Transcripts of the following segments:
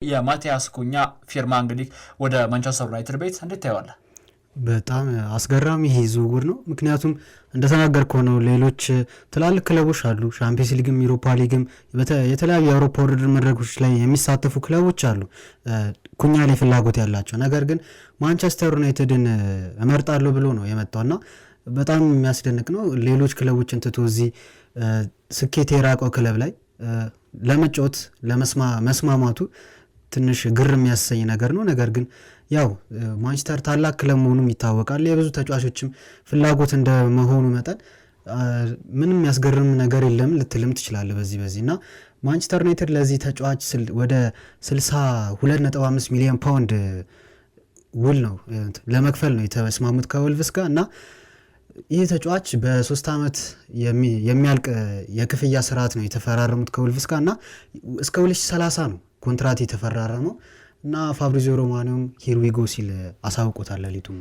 የማቲያስ ኩኛ ፊርማ እንግዲህ ወደ ማንቸስተር ዩናይትድ ቤት እንዴት ታየዋለህ? በጣም አስገራሚ ይሄ ዝውውር ነው። ምክንያቱም እንደተናገርከው ነው፣ ሌሎች ትላልቅ ክለቦች አሉ፣ ሻምፒየንስ ሊግም ዩሮፓ ሊግም የተለያዩ የአውሮፓ ውድድር መድረኮች ላይ የሚሳተፉ ክለቦች አሉ ኩኛ ላይ ፍላጎት ያላቸው። ነገር ግን ማንቸስተር ዩናይትድን እመርጣለሁ ብሎ ነው የመጣውና በጣም የሚያስደንቅ ነው። ሌሎች ክለቦችን ትቶ እዚህ ስኬት የራቀው ክለብ ላይ ለመጫወት መስማማቱ ትንሽ ግር የሚያሰኝ ነገር ነው። ነገር ግን ያው ማንቸስተር ታላቅ ክለብ መሆኑም ይታወቃል። የብዙ ተጫዋቾችም ፍላጎት እንደመሆኑ መጠን ምንም የሚያስገርም ነገር የለም ልትልም ትችላለህ በዚህ እና ማንቸስተር ዩናይትድ ለዚህ ተጫዋች ወደ 62.5 ሚሊዮን ፓውንድ ውል ነው ለመክፈል ነው የተስማሙት ከወልቭስ ጋር እና ይህ ተጫዋች በ3 ዓመት የሚያልቅ የክፍያ ስርዓት ነው የተፈራረሙት ከወልቭስ ጋር እና እስከ 2030 ነው ኮንትራት የተፈራረመው እና ፋብሪዚዮ ሮማኖም ሂርዊጎ ሲል አሳውቆታል ሌሊቱን።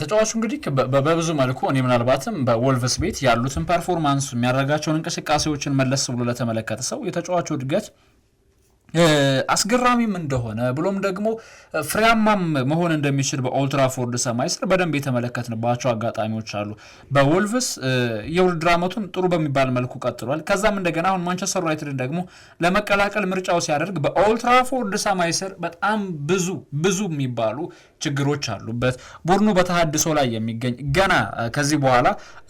ተጫዋቹ እንግዲህ በብዙ መልኩ እኔ ምናልባትም በወልቭስ ቤት ያሉትን ፐርፎርማንስ የሚያደርጋቸውን እንቅስቃሴዎችን መለስ ብሎ ለተመለከተ ሰው የተጫዋቹ እድገት አስገራሚም እንደሆነ ብሎም ደግሞ ፍሬያማም መሆን እንደሚችል በኦልድ ትራፎርድ ሰማይ ስር በደንብ የተመለከትንባቸው አጋጣሚዎች አሉ። በወልቭስ የውድድር ዓመቱን ጥሩ በሚባል መልኩ ቀጥሏል። ከዛም እንደገና አሁን ማንቸስተር ዩናይትድን ደግሞ ለመቀላቀል ምርጫው ሲያደርግ በኦልድ ትራፎርድ ሰማይ ስር በጣም ብዙ የሚባሉ ችግሮች አሉበት። ቡድኑ በተሃድሶ ላይ የሚገኝ ገና ከዚህ በኋላ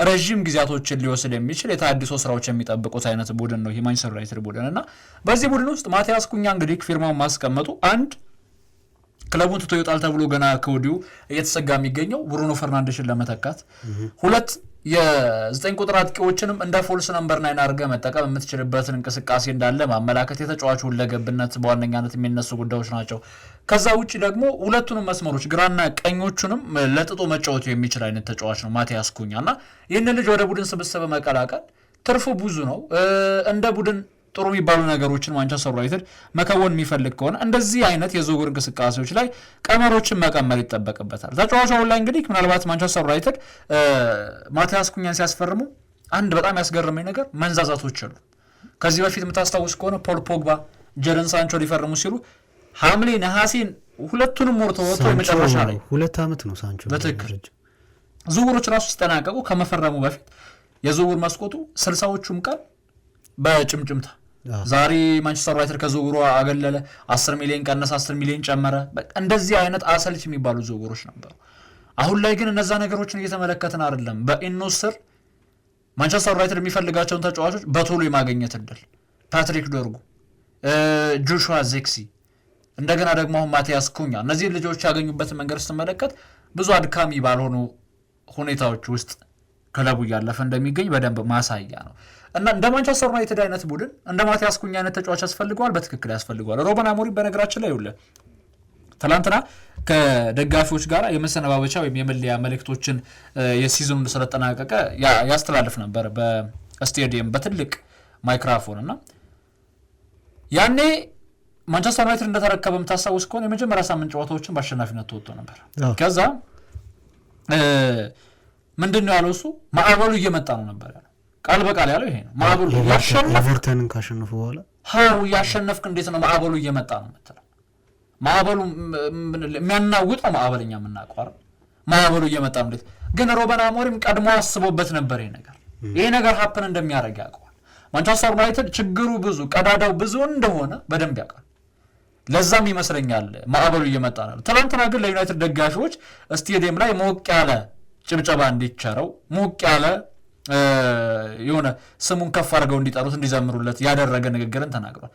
ረዥም ጊዜያቶችን ሊወስድ የሚችል የተሃድሶ ስራዎች የሚጠብቁት አይነት ቡድን ነው የማንቸስተር ዩናይትድ ቡድን እና በዚህ ቡድን ውስጥ ማቲያስ ኩኛ እንግዲህ ፊርማውን ማስቀመጡ አንድ ክለቡን ትቶ ይወጣል ተብሎ ገና ከወዲሁ እየተሰጋ የሚገኘው ብሩኖ ፈርናንዴሽን ለመተካት፣ ሁለት የ9 ቁጥር አጥቂዎችንም እንደ ፎልስ ነምበር 9 አድርገህ መጠቀም የምትችልበትን እንቅስቃሴ እንዳለ ማመላከት የተጫዋቹ ሁለገብነት በዋነኛነት የሚነሱ ጉዳዮች ናቸው። ከዛ ውጭ ደግሞ ሁለቱንም መስመሮች ግራና ቀኞቹንም ለጥጦ መጫወት የሚችል አይነት ተጫዋች ነው ማቲያስ ኩኛ እና ይህን ልጅ ወደ ቡድን ስብስብ መቀላቀል ትርፉ ብዙ ነው። እንደ ቡድን ጥሩ የሚባሉ ነገሮችን ማንቸስተር ዩናይትድ መከወን የሚፈልግ ከሆነ እንደዚህ አይነት የዝውውር እንቅስቃሴዎች ላይ ቀመሮችን መቀመር ይጠበቅበታል። ተጫዋቹ አሁን ላይ እንግዲህ ምናልባት ማንቸስተር ዩናይትድ ማቲያስ ኩኛን ሲያስፈርሙ አንድ በጣም ያስገረመኝ ነገር መንዛዛቶች አሉ። ከዚህ በፊት የምታስታውስ ከሆነ ፖል ፖግባ፣ ጀደን ሳንቾ ሊፈርሙ ሲሉ ሐምሌ ነሐሴን ሁለቱንም ወር ተወጥቶ የመጨረሻ ላይ 2 ዓመት ነው ሳንቾ በትክክል ዝውውሮች ራሱ ሲጠናቀቁ ከመፈረሙ በፊት የዝውውር መስኮቱ 60ዎቹም ቀን በጭምጭምታ ዛሬ ማንቸስተር ዩናይትድ ከዝውውሩ አገለለ፣ 10 ሚሊዮን ቀነሰ፣ 10 ሚሊዮን ጨመረ፣ በቃ እንደዚህ አይነት አሰልች የሚባሉ ዝውውሮች ነበሩ። አሁን ላይ ግን እነዛ ነገሮችን እየተመለከትን አይደለም። በኢኖስ ስር ማንቸስተር ዩናይትድ የሚፈልጋቸውን ተጫዋቾች በቶሎ የማግኘት እድል ፓትሪክ ዶርጉ፣ ጆሹዋ ዜክሲ እንደገና ደግሞ አሁን ማቲያስ ኩኛ እነዚህ ልጆች ያገኙበትን መንገድ ስትመለከት ብዙ አድካሚ ባልሆኑ ሁኔታዎች ውስጥ ክለቡ እያለፈ እንደሚገኝ በደንብ ማሳያ ነው እና እንደ ማንቸስተር ዩናይትድ አይነት ቡድን እንደ ማቲያስ ኩኛ አይነት ተጫዋች ያስፈልገዋል፣ በትክክል ያስፈልገዋል። ሩበን አሞሪም በነገራችን ላይ ይውለ ትላንትና ከደጋፊዎች ጋር የመሰነባበቻ ወይም የመለያ መልእክቶችን የሲዝኑ ስለተጠናቀቀ ያስተላልፍ ነበር በስቴዲየም በትልቅ ማይክሮፎን እና ያኔ ማንቸስተር ዩናይትድ እንደተረከበ የምታስታውስ ከሆነ የመጀመሪያ ሳምንት ጨዋታዎችን በአሸናፊነት ተወጥቶ ነበር። ከዛ ምንድነው ያለው እሱ ማዕበሉ እየመጣ ነው ነበር ያለው። ቃል በቃል ያለው ይሄ ነው። ማዕበሉ ኤቨርተንን ካሸነፉ በኋላ ያሸነፍክ እንዴት ነው ማዕበሉ እየመጣ ነው የምትለው? ማዕበሉ የሚያናውጥ ነው ማዕበልኛ የምናውቀው ማዕበሉ እየመጣ ነው እንዴት? ግን ሩበን አሞሪም ቀድሞ አስቦበት ነበር ይሄ ነገር ሀፕን እንደሚያደርግ ያውቀዋል። ማንቸስተር ዩናይትድ ችግሩ ብዙ ቀዳዳው ብዙ እንደሆነ በደንብ ያውቃል። ለዛም ይመስለኛል ማዕበሉ እየመጣ ነው። ትናንትና ግን ለዩናይትድ ደጋፊዎች ስቴዲየም ላይ ሞቅ ያለ ጭብጨባ እንዲቸረው ሞቅ ያለ የሆነ ስሙን ከፍ አድርገው እንዲጠሩት እንዲዘምሩለት ያደረገ ንግግርን ተናግሯል።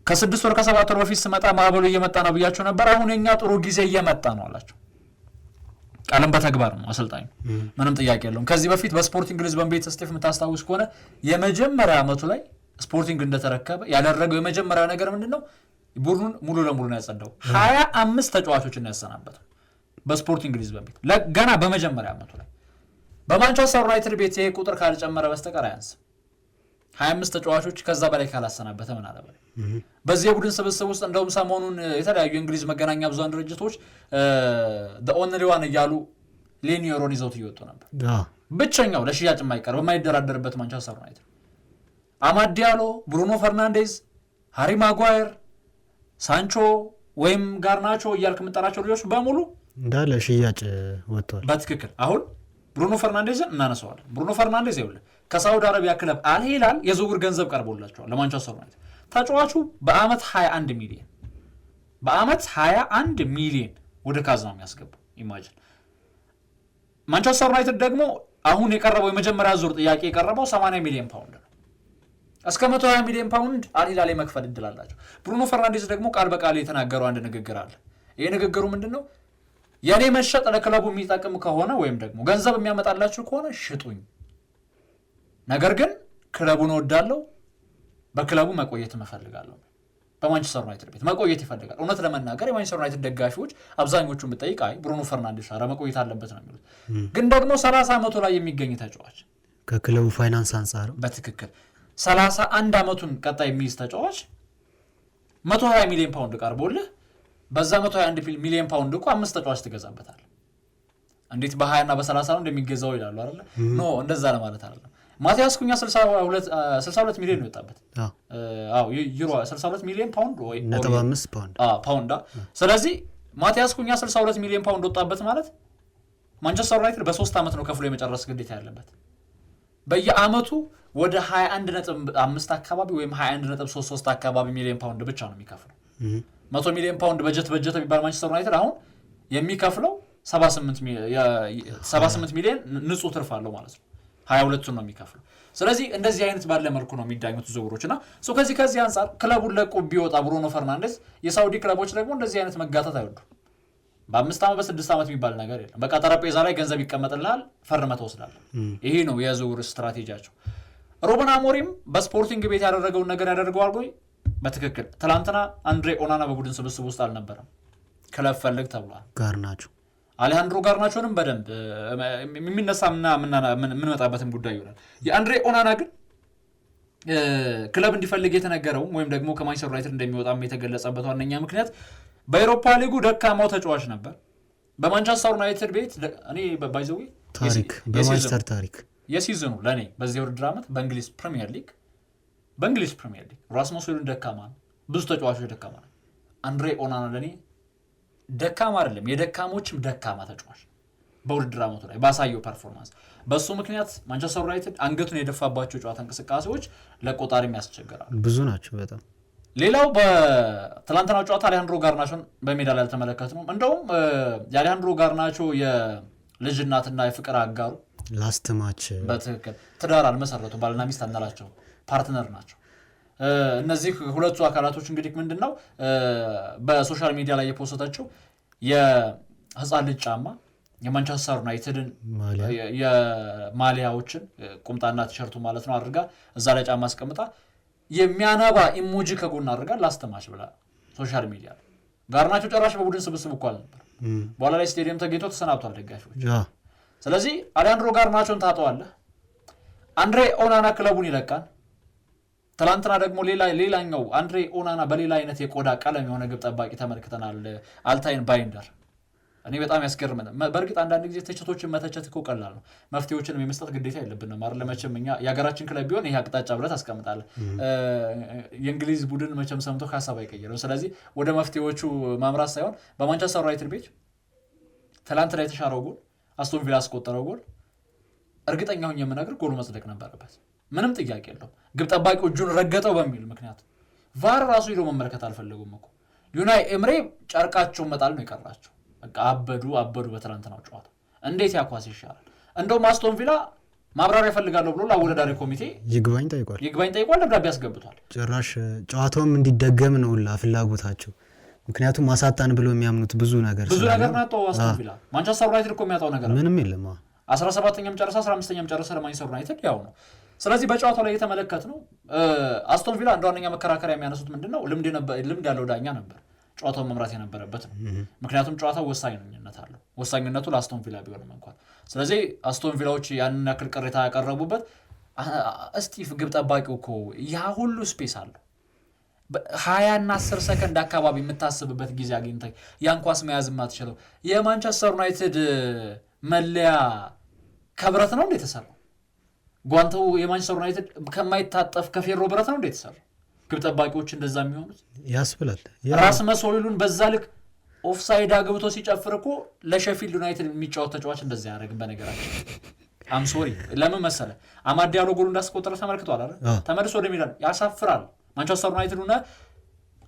ከ6 ወር ከ7 ወር በፊት ስመጣ ማዕበሉ እየመጣ ነው ብያቸው ነበር፣ አሁን የኛ ጥሩ ጊዜ እየመጣ ነው አላቸው። ቃልም በተግባር ነው አሰልጣኙ፣ ምንም ጥያቄ የለውም። ከዚህ በፊት በስፖርቲንግ ሊዝበን ቤት ስቴፍ የምታስታውስ ከሆነ የመጀመሪያ ዓመቱ ላይ ስፖርቲንግ እንደተረከበ ያደረገው የመጀመሪያ ነገር ምንድነው? ቡድኑን ሙሉ ለሙሉ ነው ያጸዳው። 25 ተጫዋቾችን ያሰናበተው በስፖርቲንግ ሊዝበን ቤት ገና በመጀመሪያ ዓመቱ ላይ። በማንቸስተር ዩናይትድ ቤት ይሄ ቁጥር ካልጨመረ በስተቀር አያንስም። 25 ተጫዋቾች ከዛ በላይ ካላሰናበተ ምን አለ በላይ። በዚህ የቡድን ስብስብ ውስጥ እንደውም ሰሞኑን የተለያዩ የእንግሊዝ መገናኛ ብዙሃን ድርጅቶች the only one እያሉ ሌኒዮሮን ይዘውት እየወጡ ነበር። ብቸኛው ለሽያጭ የማይቀር በማይደራደርበት ማንቸስተር ዩናይትድ አማድ ዲያሎ፣ ብሩኖ ፈርናንዴዝ፣ ሃሪ ማጓየር፣ ሳንቾ ወይም ጋርናቾ እያልክ የምጠራቸው ልጆች በሙሉ እንዳለ ሽያጭ ወጥቷል። በትክክል አሁን ብሩኖ ፈርናንዴዝን እናነሳዋለን። ብሩኖ ፈርናንዴዝ ይኸውልህ ከሳውዲ አረቢያ ክለብ አልሂላል የዝውውር ገንዘብ ቀርቦላቸዋል ለማንቸስተር ዩናይትድ። ተጫዋቹ በአመት 21 ሚሊዮን ወደ ካዝና የሚያስገባው ኢማጂን። ማንቸስተር ዩናይትድ ደግሞ አሁን የቀረበው የመጀመሪያ ዙር ጥያቄ የቀረበው 80 ሚሊዮን ፓውንድ ነው። እስከ 120 ሚሊዮን ፓውንድ አልሂላል የመክፈል እድል አላቸው። ብሩኖ ፈርናንዴዝ ደግሞ ቃል በቃል የተናገረው አንድ ንግግር አለ። ይሄ ንግግሩ ምንድነው? የኔ መሸጥ ለክለቡ የሚጠቅም ከሆነ ወይም ደግሞ ገንዘብ የሚያመጣላችሁ ከሆነ ሽጡኝ፣ ነገር ግን ክለቡን እወዳለሁ፣ በክለቡ መቆየት እፈልጋለሁ። በማንቸስተር ዩናይትድ ቤት መቆየት ይፈልጋል። እውነት ለመናገር የማንቸስተር ዩናይትድ ደጋፊዎች አብዛኞቹ ብትጠይቅ አይ ብሩኖ ፈርናንዴዝ መቆየት አለበት ነው የሚሉት። ግን ደግሞ 30 ዓመቱ ላይ የሚገኝ ተጫዋች ከክለቡ ፋይናንስ አንጻር በትክክል 31 ዓመቱን ቀጣይ የሚይዝ ተጫዋች 120 ሚሊዮን ፓውንድ ቀርቦልህ በዛ 121 ሚሊዮን ፓውንድ እኮ 5 ተጫዋች ትገዛበታል። እንዴት በ20 እና በ30 ነው እንደሚገዛው ይላሉ አይደል? ኖ እንደዛ ለማለት አይደለም። ማቲያስ ኩኛ 62 ሚሊዮን ነው የወጣበት። ዩሮ 62 ሚሊዮን ፓውንድ ወይ 5 ፓውንድ። ስለዚህ ማቲያስ ኩኛ 62 ሚሊዮን ፓውንድ ወጣበት ማለት ማንቸስተር ዩናይትድ በ3 ዓመት ነው ከፍሎ የመጨረስ ግዴታ ያለበት። በየአመቱ ወደ 21.5 አካባቢ ወይም 21.33 አካባቢ ሚሊዮን ፓውንድ ብቻ ነው የሚከፍለው። 100 ሚሊዮን ፓውንድ በጀት የሚባል ማንቸስተር ዩናይትድ አሁን የሚከፍለው 78 ሚሊዮን ንጹህ ትርፍ አለው ማለት ነው። 22ቱን ነው የሚከፍለው። ስለዚህ እንደዚህ አይነት ባለ መልኩ ነው የሚዳኙት ዝውውሮችና ከዚህ አንፃር ክለቡን ለቆ ቢወጣ ብሩኖ ፈርናንዴዝ የሳውዲ ክለቦች ደግሞ እንደዚህ አይነት መጋታት አይወዱም። በ5 ዓመት በ6 ዓመት የሚባል ነገር የለም። በቃ ጠረጴዛ ላይ ገንዘብ ይቀመጥልሃል፣ ፈርመህ ትወስዳለህ። ይሄ ነው የዝውውር ስትራቴጂያቸው። ሩበን አሞሪም በስፖርቲንግ ቤት ያደረገውን ነገር ያደርገዋል ወይ? በትክክል ትላንትና አንድሬ ኦናና በቡድን ስብስብ ውስጥ አልነበረም፣ ክለብ ፈልግ ተብሏል። ጋርናቾ አሌሃንድሮ ጋርናቾንም በደንብ የሚነሳና የምንመጣበትም ጉዳይ ይሆናል። የአንድሬ ኦናና ግን ክለብ እንዲፈልግ የተነገረው ወይም ደግሞ ከማንቸስተር ዩናይትድ እንደሚወጣም የተገለጸበት ዋነኛ ምክንያት በአውሮፓ ሊጉ ደካማው ተጫዋች ነበር። በማንቸስተር ዩናይትድ ቤት እኔ ባይዘው በማንቸስተር ታሪክ የሲዝኑ ለኔ በዚህ ውድድር ዓመት በእንግሊዝ ፕሪሚየር ሊግ ራስሙስ ሆይሉንድ ደካማ ነው፣ ብዙ ተጫዋቾች ደካማ ነው። አንድሬ ኦናና ለኔ ደካማ አይደለም፣ የደካሞችም ደካማ ተጫዋች በውድድር ዓመቱ ላይ ባሳየው ፐርፎርማንስ። በሱ ምክንያት ማንቸስተር ዩናይትድ አንገቱን የደፋባቸው ጨዋታ እንቅስቃሴዎች ለቆጣሪም ያስቸግራሉ፣ ብዙ ናቸው በጣም። ሌላው በትላንትናው ጨዋታ አሌሃንድሮ ጋርናቾን በሜዳ ላይ አልተመለከትነውም። እንደውም የአሌሃንድሮ ጋርናቾ የልጅ እናትና የፍቅር አጋሩ ላስት ማች በትክክል ትዳር አልመሰረቱም፣ ባልና ሚስት አናላቸው፣ ፓርትነር ናቸው። እነዚህ ሁለቱ አካላቶች እንግዲህ ምንድነው በሶሻል ሚዲያ ላይ የፖስተቸው የህፃን ልጅ ጫማ የማንቸስተር ዩናይትድን የማሊያዎችን ቁምጣና ቲሸርቱ ማለት ነው አድርጋ እዛ ላይ ጫማ አስቀምጣ የሚያነባ ኢሞጂ ከጎን አድርጋ ላስተማች ብላ ሶሻል ሚዲያ ላይ። ጋርናቾ ጨራሽ በቡድን ስብስብ እኮ አልነበር፣ በኋላ ላይ ስቴዲየም ተገኝቶ ተሰናብቷል ደጋፊዎች። ስለዚህ አሌሃንድሮ ጋርናቾን ታጠዋለህ፣ አንድሬ ኦናና ክለቡን ይለቃል። ትላንትና ደግሞ ሌላኛው አንድሬ ኦናና በሌላ አይነት የቆዳ ቀለም የሆነ ግብ ጠባቂ ተመልክተናል፣ አልታይን ባይንደር። እኔ በጣም ያስገርመኛል። በእርግጥ አንዳንድ ጊዜ ትችቶችን መተቸት እኮ ቀላል ነው፣ መፍትሄዎችንም የመስጠት ግዴታ የለብንም አይደል? መቼም እኛ የሀገራችን ክለብ ቢሆን ይሄ አቅጣጫ ብለህ ታስቀምጣለህ። የእንግሊዝ ቡድን መቼም ሰምቶ ሀሳብ አይቀየርም። ስለዚህ ወደ መፍትሄዎቹ ማምራት ሳይሆን በማንቸስተር ዩናይትድ ቤት ትላንትና የተሻረው ጎል አስቶን ቪላ አስቆጠረው ጎል እርግጠኛ ሆኜ የምነግርህ ጎሉ መጽደቅ ነበረበት፣ ምንም ጥያቄ የለውም። ግብ ጠባቂው እጁን ረገጠው በሚል ምክንያት ቫር ራሱ ሄዶ መመልከት አልፈለጉም እኮ። ዩናይ ኤምሬ ጨርቃቸውን መጣል ነው የቀራቸው። በቃ አበዱ በትናንትናው ጨዋታ። እንዴት ያኳስ ይሻላል። እንደውም አስቶን ቪላ ማብራሪያ እፈልጋለሁ ብሎ ለአወዳዳሪ ኮሚቴ ይግባኝ ጠይቋል፣ ደብዳቤ አስገብቷል። ጭራሽ ጨዋታውም እንዲደገም ነው ፍላጎታቸው። ምክንያቱም ማሳጣን ብሎ የሚያምኑት ብዙ ነገር ናቸው። አስቶን ቪላ ማንቸስተር ዩናይትድ እኮ የሚያጣው ነገር ምንም የለም። 17ኛም ጨረሰ 15ኛም ጨረሰ ለማንቸስተር ዩናይትድ ያው ነው። ስለዚህ በጨዋታው ላይ የተመለከትነው አስቶን ቪላ እንደ ዋነኛ መከራከሪያ የሚያነሱት ምንድነው ልምድ ያለው ዳኛ ነበር ጨዋታውን መምራት የነበረበት ነው። ምክንያቱም ጨዋታው ወሳኝነት አለው፣ ወሳኝነቱ ለአስቶን ቪላ ቢሆንም እንኳን። ስለዚህ አስቶን ቪላዎች ያንን ያክል ቅሬታ ያቀረቡበት እስቲፍ ግብ ጠባቂው እኮ ያ ሁሉ ስፔስ አለው 20 እና 10 ሰከንድ አካባቢ የምታስብበት ጊዜ አግኝተህ ያን ኳስ መያዝ የማትችለው የማንቸስተር ዩናይትድ መለያ ከብረት ነው እንዴ የተሰራው? ጓንተው የማንቸስተር ዩናይትድ ከማይታጠፍ ከፌሮ ብረት ነው እንዴ የተሰራው? ግብ ጠባቂዎች እንደዛ የሚሆኑት ያስብላል። ራስመስ ሆይሉንድ በዛ ልክ ኦፍሳይድ አግብቶ ሲጨፍር እኮ ለሼፊልድ ዩናይትድ የሚጫወት ተጫዋች እንደዛ ያደርግ። በነገራችን አም ሶሪ ለምን መሰለ አማድ ዲያሎ ጎል እንዳስቆጠረ ተመልክቷል አይደል? ተመልሶ ወደ ሜዳ ያሳፍራል። ማንቸስተር ዩናይትድ ሆነ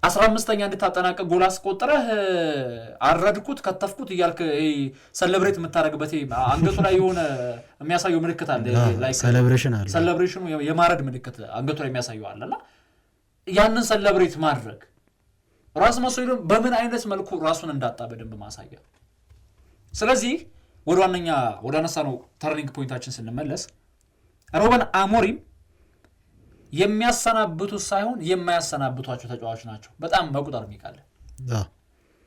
15ኛ እንድታጠናቀቅ ጎል አስቆጥረህ አረድኩት ከተፍኩት እያልክ ሴሌብሬት የምታደርግበት አንገቱ ላይ የሆነ የሚያሳየው ምልክት አለ። ላይክ ሴሌብሬሽኑ የማረድ ምልክት አንገቱ ላይ የሚያሳየው አለና ያንን ሴሌብሬት ማድረግ ራስመስ ሆይሉንድ በምን አይነት መልኩ ራሱን እንዳጣ በደንብ ማሳያ። ስለዚህ ወደ አነሳነው ተርኒንግ ፖይንታችን ስንመለስ ሩበን አሞሪም የሚያሰናብቱት ሳይሆን የማያሰናብቷቸው ተጫዋቾች ናቸው። በጣም መቁጠር የሚቃለ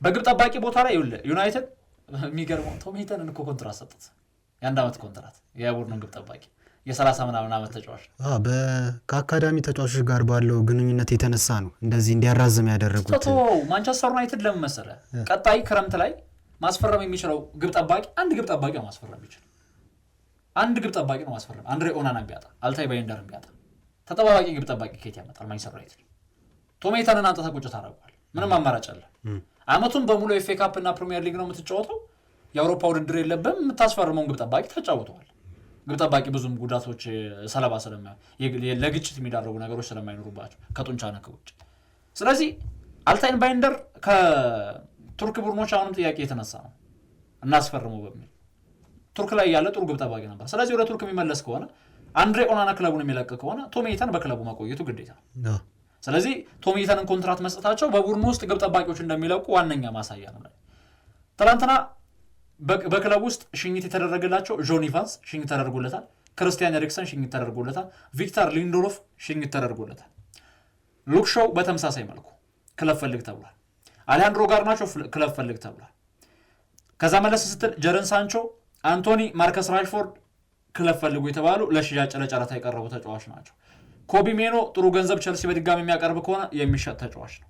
በግብ ጠባቂ ቦታ ላይ ዩናይትድ የሚገርመው ቶም ሂተንን እኮ ኮንትራት ሰጡት። የ1 ዓመት ኮንትራት የቡድኑን ግብ ጠባቂ የ30 ምናምን ዓመት ተጫዋች ከአካዳሚ ተጫዋቾች ጋር ባለው ግንኙነት የተነሳ ነው እንደዚህ እንዲያራዝም ያደረጉት። ማንቸስተር ዩናይትድ ለምን መሰለ ቀጣይ ክረምት ላይ ማስፈረም የሚችለው ግብ ጠባቂ አንድ ግብ ጠባቂ ነው ማስፈረም ይችላል። አንድ ግብ ጠባቂ ነው ማስፈረም። አንድሬ ኦናና ቢያጣ አልታይ ባይንደር ቢያጣ ተጠባባቂ ግብ ጠባቂ ከየት ያመጣል? ማንቸስተር ዩናይትድ ቶም ሂተንን አንተ ተቆጭ ታደርገዋል። ምንም አማራጭ አለ? አመቱን በሙሉ ኤፍ ኤ ካፕ እና ፕሪሚየር ሊግ ነው የምትጫወተው። የአውሮፓ ውድድር የለብም። የምታስፈርመውን ግብ ጠባቂ ተጫውተዋል። ግብ ጠባቂ ብዙም ጉዳቶች ሰለባ ለግጭት የሚዳረጉ ነገሮች ስለማይኖሩባቸው ከጡንቻ ነክ ውጭ። ስለዚህ አልታይን ባይንደር ከቱርክ ቡድኖች አሁንም ጥያቄ የተነሳ ነው እናስፈርመው በሚል ቱርክ ላይ ያለ ጥሩ ግብ ጠባቂ ነበር። ስለዚህ ወደ ቱርክ የሚመለስ ከሆነ አንድሬ ኦናና ክለቡን የሚለቅ ከሆነ ቶም ሂተን በክለቡ መቆየቱ ግዴታ ነው። ስለዚህ ቶም ሂተንን ኮንትራት መስጠታቸው በቡድኑ ውስጥ ግብ ጠባቂዎች እንደሚለቁ ዋነኛ ማሳያ ነው። ትናንትና በክለቡ ውስጥ ሽኝት የተደረገላቸው ጆን ኢቫንስ ሽኝት ተደርጎለታል። ክርስቲያን ኤሪክሰን ሽኝት ተደርጎለታል። ቪክተር ሊንዶሎፍ ሽኝት ተደርጎለታል። ሉክ ሾው በተመሳሳይ መልኩ ክለብ ፈልግ ተብሏል። አሌሃንድሮ ጋርናቾ ክለብ ፈልግ ተብሏል። ከዛ መለስ ስትል ጀረን ሳንቾ፣ አንቶኒ፣ ማርከስ ራሽፎርድ ክለብ ፈልጉ የተባሉ ለሽያጭ ለጨረታ የቀረቡ ተጫዋች ናቸው። ኮቢ ሜኖ ጥሩ ገንዘብ ቸልሲ በድጋሚ የሚያቀርብ ከሆነ የሚሸጥ ተጫዋች ነው።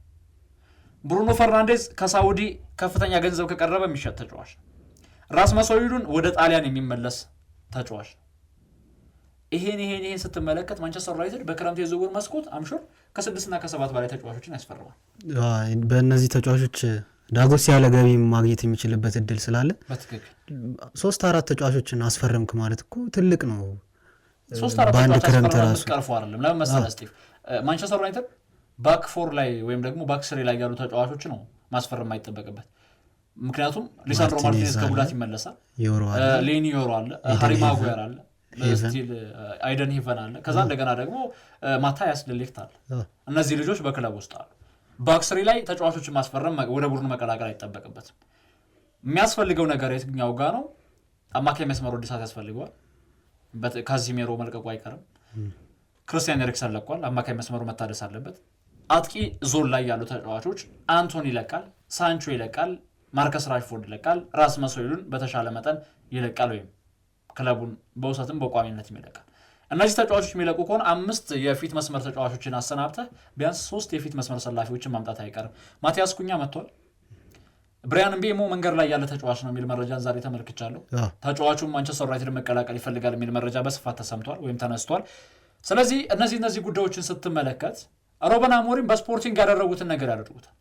ብሩኖ ፈርናንዴዝ ከሳውዲ ከፍተኛ ገንዘብ ከቀረበ የሚሸጥ ተጫዋች ነው። ራስመስ ሆይሉንድ ወደ ጣሊያን የሚመለስ ተጫዋች ነው። ይሄን ስትመለከት ማንቸስተር ዩናይትድ በክረምት የዝውውር መስኮት አምሹር ከ6 እና ከ7 በላይ ተጫዋቾችን ያስፈርማል። በእነዚህ ተጫዋቾች ዳጎስ ያለ ገቢ ማግኘት የሚችልበት እድል ስላለ በትክክል 3-4 ተጫዋቾችን አስፈረምክ ማለት እኮ ትልቅ ነው። 3-4 ተጫዋቾች ክረምት ራሱ ቀርፎ አይደለም። ለምን መሰለህ ስቲቭ ማንቸስተር ዩናይትድ ባክ 4 ላይ ወይም ደግሞ ባክ 3 ላይ ያሉ ተጫዋቾችን ነው ማስፈረም አይጠበቅበት። ምክንያቱም ሊሳንድሮ ማርቲኔዝ ከጉዳት ይመለሳል። ሌኒ ዮሮ አለ፣ ሃሪ ማጓየር አለ፣ ስቲል አይደን ሂቨን አለ። ከዛ እንደገና ደግሞ ማታያስ ዴሊክት አለ። እነዚህ ልጆች በክለብ ውስጥ አሉ። ባክስሪ ላይ ተጫዋቾችን ማስፈረም ወደ ቡድኑ መቀላቀል አይጠበቅበትም። የሚያስፈልገው ነገር የትኛው ጋር ነው? አማካይ መስመር ወዲሳት ያስፈልገዋል። ካዚሜሮ መልቀቁ አይቀርም። ክርስቲያን ኤሪክሰን ለቋል። አማካይ መስመሩ መታደስ አለበት። አጥቂ ዞን ላይ ያሉ ተጫዋቾች አንቶኒ ይለቃል፣ ሳንቾ ይለቃል፣ ማርከስ ራሽፎርድ ይለቃል፣ ራስመስ ሆይሉንድ በተሻለ መጠን ይለቃል ወይም ክለቡን በውሰትም በቋሚነት ይለቃል። እነዚህ ተጫዋቾች የሚለቁ ከሆነ 5 የፊት መስመር ተጫዋቾችን አሰናብተህ ቢያንስ 3 የፊት መስመር ሰላፊዎችን ማምጣት አይቀርም። ማቲያስ ኩኛ መጥቷል። ብራያን ምቤሞ መንገድ ላይ ያለ ተጫዋች ነው የሚል መረጃን ዛሬ ተመልክቻለሁ። ተጫዋቹም ማንቸስተር ዩናይትድ መቀላቀል ይፈልጋል የሚል መረጃ በስፋት ተሰምቷል ወይም ተነስቷል። ስለዚህ እነዚህ ጉዳዮችን ስትመለከት ሩበን አሞሪም በስፖርቲንግ ያደረጉትን ነገር ያደርጉታል።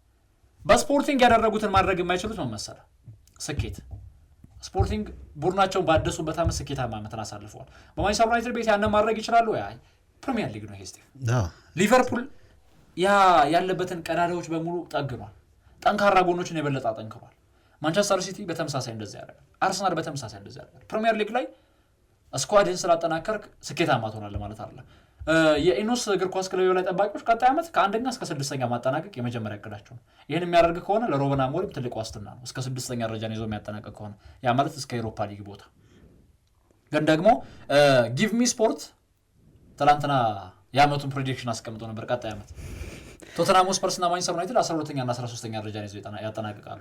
በስፖርቲንግ ያደረጉትን ማድረግ የማይችሉት ነው መሰለ ስኬት ስፖርቲንግ ቡድናቸውን ባደሱበት ዓመት ስኬታማ ዓመትን አሳልፈዋል። በማንቸስተር ዩናይትድ ቤት ያንን ማድረግ ይችላሉ? ፕሪሚየር ሊግ ነው ይሄ ስቲቭ። ሊቨርፑል ያለበትን ቀዳዳዎች በሙሉ ጠግኗል። ጠንካራ ጎኖችን የበለጠ አጠንክሯል። ማንቸስተር ሲቲ በተመሳሳይ እንደዚህ ያደርጋል። አርሰናል በተመሳሳይ እንደዚህ ያደርጋል። ፕሪሚየር ሊግ ላይ ስኳድን ስላጠናከርክ ስኬታማ ትሆናለህ ማለት አይደለም። የኢኖስ እግር ኳስ ክለብ ላይ ጠባቂዎች ቀጣይ ዓመት ከ1ኛ እስከ 6ኛ ማጠናቀቅ የመጀመሪያ እቅዳቸው ነው። ይህን የሚያደርግ ከሆነ ለሩበን አሞሪም ትልቅ ዋስትና ነው። እስከ 6ኛ ደረጃን ይዞ የሚያጠናቀቅ ከሆነ ያ ማለት እስከ ኤሮፓ ሊግ ቦታ። ግን ደግሞ ጊቭ ሚ ስፖርት ትላንትና የዓመቱን ፕሬዲክሽን አስቀምጦ ነበር። ቀጣይ ዓመት ቶተንሃም ስፐርስ እና ማንቸስተር ዩናይትድ 12ኛ እና 13ኛ ደረጃን ይዞ ያጠናቅቃሉ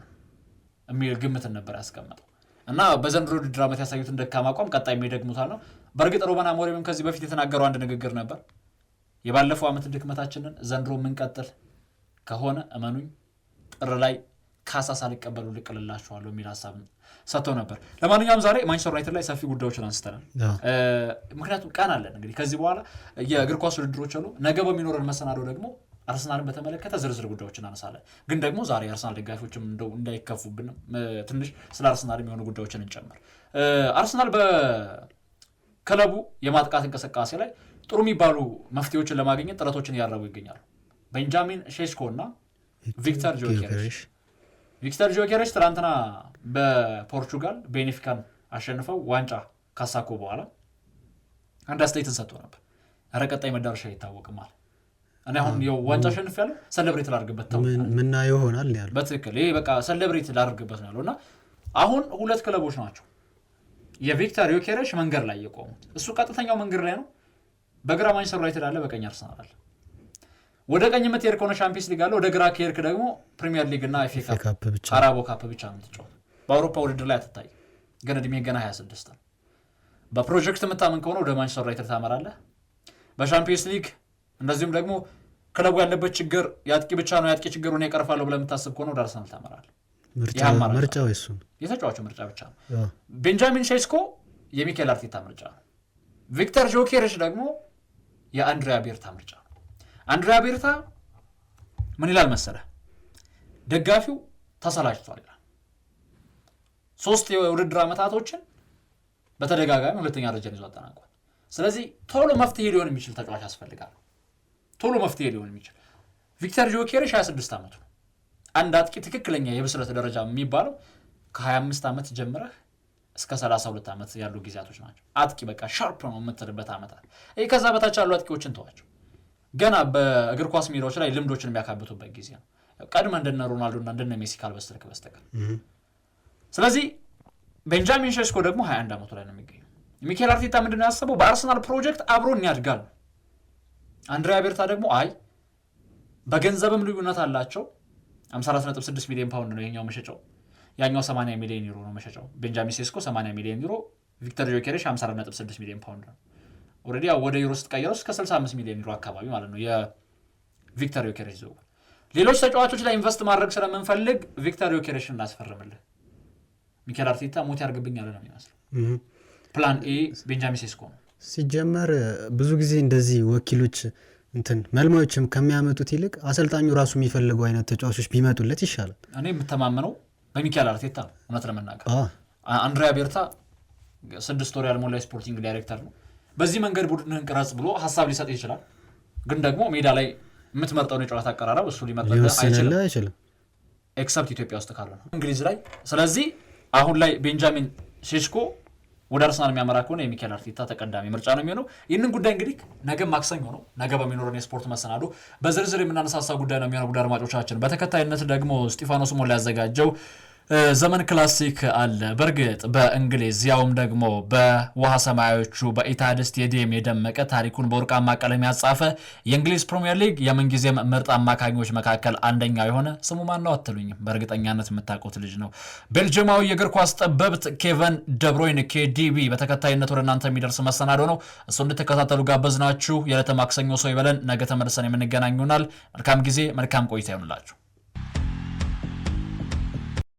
የሚል ግምትን ነበር ያስቀመጠው እና በዘንድሮ ውድድር ዓመት ያሳዩትን ደካማ አቋም ቀጣይ የሚደግሙታል ነው። በእርግጥ ሩበን አሞሪም ከዚህ በፊት የተናገረው አንድ ንግግር ነበር። የባለፈው ዓመት ድክመታችንን ዘንድሮ የምንቀጥል ከሆነ እመኑኝ ጥር ላይ ካሳ ሳልቀበሉ ልቅልላችኋለሁ የሚል ሀሳብ ሰጥተው ነበር። ለማንኛውም ዛሬ ማንቸስተር ዩናይትድ ላይ ሰፊ ጉዳዮችን አንስተናል። ምክንያቱም ቀን አለን እንግዲህ ከዚህ በኋላ የእግር ኳስ ውድድሮች አሉ። ነገ በሚኖረን መሰናዶ ደግሞ አርሰናልን በተመለከተ ዝርዝር ጉዳዮችን እናነሳለን። ግን ደግሞ ዛሬ አርሰናል ደጋፊዎችም እንደው እንዳይከፉብን ትንሽ ስለ አርሰናል የሚሆኑ ጉዳዮችን እንጨምር። አርሰናል በክለቡ የማጥቃት እንቅስቃሴ ላይ ጥሩ የሚባሉ መፍትሄዎችን ለማግኘት ጥረቶችን እያደረጉ ይገኛሉ። ቤንጃሚን ሼሽኮ እና ቪክተር ጆኬሬሽ ትናንትና በፖርቹጋል ቤኔፊካን አሸንፈው ዋንጫ ካሳኩ በኋላ አንድ አስተያየትን ሰጥቶ ነበር። ኧረ ቀጣይ መዳረሻ ይታወቅማል። እኔ አሁን ዋንጫ አሸንፌያለሁ ሰለብሬት ላድርግበት ተው ምናየው ሆናል ያለው በትክክል ይሄ በቃ ሰለብሬት ላድርግበት ነው ያለውና አሁን ሁለት ክለቦች ናቸው የቪክተር ዮኬሬሽ መንገድ ላይ የቆሙት። እሱ ቀጥተኛው መንገድ ላይ ነው። በግራ ማንቸስተር ዩናይትድ አለ፣ በቀኝ አርሰናል አለ። ወደ ቀኝ የምትሄድ ከሆነ ቻምፒየንስ ሊግ አለ፣ ወደ ግራ ከሄድክ ደግሞ ፕሪሚየር ሊግ እና ኤፍ ኤ ካፕ ካራቦ ካፕ ብቻ ነው የምትጫወት። በአውሮፓ ውድድር ላይ አትታይ። ግን እድሜ ገና 26 ነው። በፕሮጀክት የምታምን ከሆነ ወደ ማንቸስተር ዩናይትድ ታመራለህ። በቻምፒየንስ ሊግ እንደዚሁም ደግሞ ክለቡ ያለበት ችግር ያጥቂ ብቻ ነው፣ ያጥቂ ችግሩን ያቀርፋለሁ ብለህ የምታስብ ከሆነ ወደ አርሰናል ታመራለህ። ምርጫው እሱ ነው፣ የተጫዋቹ ምርጫ ብቻ ነው። ቤንጃሚን ሼስኮ የሚኬል አርቴታ ምርጫ ነው። ቪክተር ጆኬሬሽ ደግሞ የአንድሪያ ቤርታ ምርጫ ነው። አንድሪያ ቤርታ ምን ይላል መሰለህ? ደጋፊው ተሰላችቷል ይላል። 3 የውድድር ዓመታቶችን በተደጋጋሚ ሁለተኛ ደረጃን ይዞ አጠናቋል። ስለዚህ ቶሎ መፍትሄ ሊሆን የሚችል ተጫዋች ያስፈልጋል። ቶሎ መፍትሄ ሊሆን የሚችል ቪክተር ጆኬሬሽ 26 ዓመቱ ነው። አንድ አጥቂ ትክክለኛ የብስለት ደረጃ የሚባለው ከ25 ዓመት ጀምረህ እስከ 32 ዓመት ያሉ ጊዜያቶች ናቸው። አጥቂ በቃ ሻርፕ ነው የምትልበት ዓመታት። ይሄ ከዛ በታች ያሉ አጥቂዎችን ተዋቸው። ገና በእግር ኳስ ሜዳዎች ላይ ልምዶችን የሚያካብቱበት ጊዜ ነው። ቀድመ እንደነ ሮናልዶ እና እንደነ ሜሲ ካልበስተልክ በስተቀር። ስለዚህ ቤንጃሚን ሼስኮ ደግሞ 21 ዓመቱ ላይ ነው የሚገኘው። ሚኬል አርቴታ ምንድነው ያሰበው? በአርሰናል ፕሮጀክት አብሮን ያድጋል። አንድሪያ ቤርታ ደግሞ አይ በገንዘብም ልዩነት አላቸው። 54.6 ሚሊዮን ፓውንድ ነው የኛው መሸጫው፣ ያኛው 80 ሚሊዮን ዩሮ ነው መሸጫው። ቤንጃሚን ሼስኮ 80 ሚሊዮን ዩሮ፣ ቪክተር ጆኬሬሽ 54.6 ሚሊዮን ፓውንድ ነው። ኦልሬዲ ወደ ዩሮ ስትቀይረው እስከ 65 ሚሊዮን ዩሮ አካባቢ ማለት ነው የቪክተር ዮኬሬሽ ዝውውር። ሌሎች ተጫዋቾች ላይ ኢንቨስት ማድረግ ስለምንፈልግ ቪክተር ዮኬሬሽን እናስፈርምልህ ሚኬል አርቴታ ሞት ያርግብኛል ነው የሚመስለው። ፕላን ኤ ቤንጃሚን ሼስኮ ነው። ሲጀመር ብዙ ጊዜ እንደዚህ ወኪሎች መልማዮችም ከሚያመጡት ይልቅ አሰልጣኙ ራሱ የሚፈልገው አይነት ተጫዋቾች ቢመጡለት ይሻላል። እኔ የምተማመነው በሚኬል አርቴታ ነው። እውነት ለመናገር አንድሪያ ቤርታ 6 ወር ያልሞላ ስፖርቲንግ ዳይሬክተር ነው። በዚህ መንገድ ቡድንህን ቅረጽ ብሎ ሀሳብ ሊሰጥ ይችላል። ግን ደግሞ ሜዳ ላይ የምትመርጠውን የጨዋታ አቀራረብ እሱ ሊመርጥልህ አይችልም፣ ኤክሰፕት ኢትዮጵያ ውስጥ ካለ ነው እንግሊዝ ላይ። ስለዚህ አሁን ላይ ቤንጃሚን ሼስኮ ወደ አርሰናል የሚያመራ ከሆነ የሚኬል አርቴታ ተቀዳሚ ምርጫ ነው የሚሆነው። ይህንን ጉዳይ እንግዲህ ነገ ማክሰኞ ነው፣ ነገ በሚኖረን የስፖርት መሰናዶ በዝርዝር የምናነሳሳ ጉዳይ ነው የሚሆነው። ጉዳይ አድማጮቻችን፣ በተከታይነት ደግሞ ስጢፋኖስ ሞላ ያዘጋጀው ዘመን ክላሲክ አለ። በእርግጥ በእንግሊዝ ያውም ደግሞ በውሃ ሰማያዎቹ በኢታድ ስቴዲየም የደመቀ ታሪኩን በወርቃማ ቀለም ያጻፈ የእንግሊዝ ፕሪሚየር ሊግ የምንጊዜም ምርጥ አማካኞች መካከል አንደኛው የሆነ ስሙ ማን ነው አትሉኝም? በእርግጠኛነት የምታውቁት ልጅ ነው። ቤልጅማዊ የእግር ኳስ ጠበብት ኬቨን ደብሮይን KDB በተከታይነት ወደ እናንተ የሚደርስ መሰናዶ ነው። እሱ እንድትከታተሉ ጋበዝናችሁ። የዕለተ ማክሰኞ ሰው ይበለን። ነገ ተመልሰን የምንገናኝ ይሆናል። መልካም ጊዜ፣ መልካም ቆይታ ይሆንላችሁ።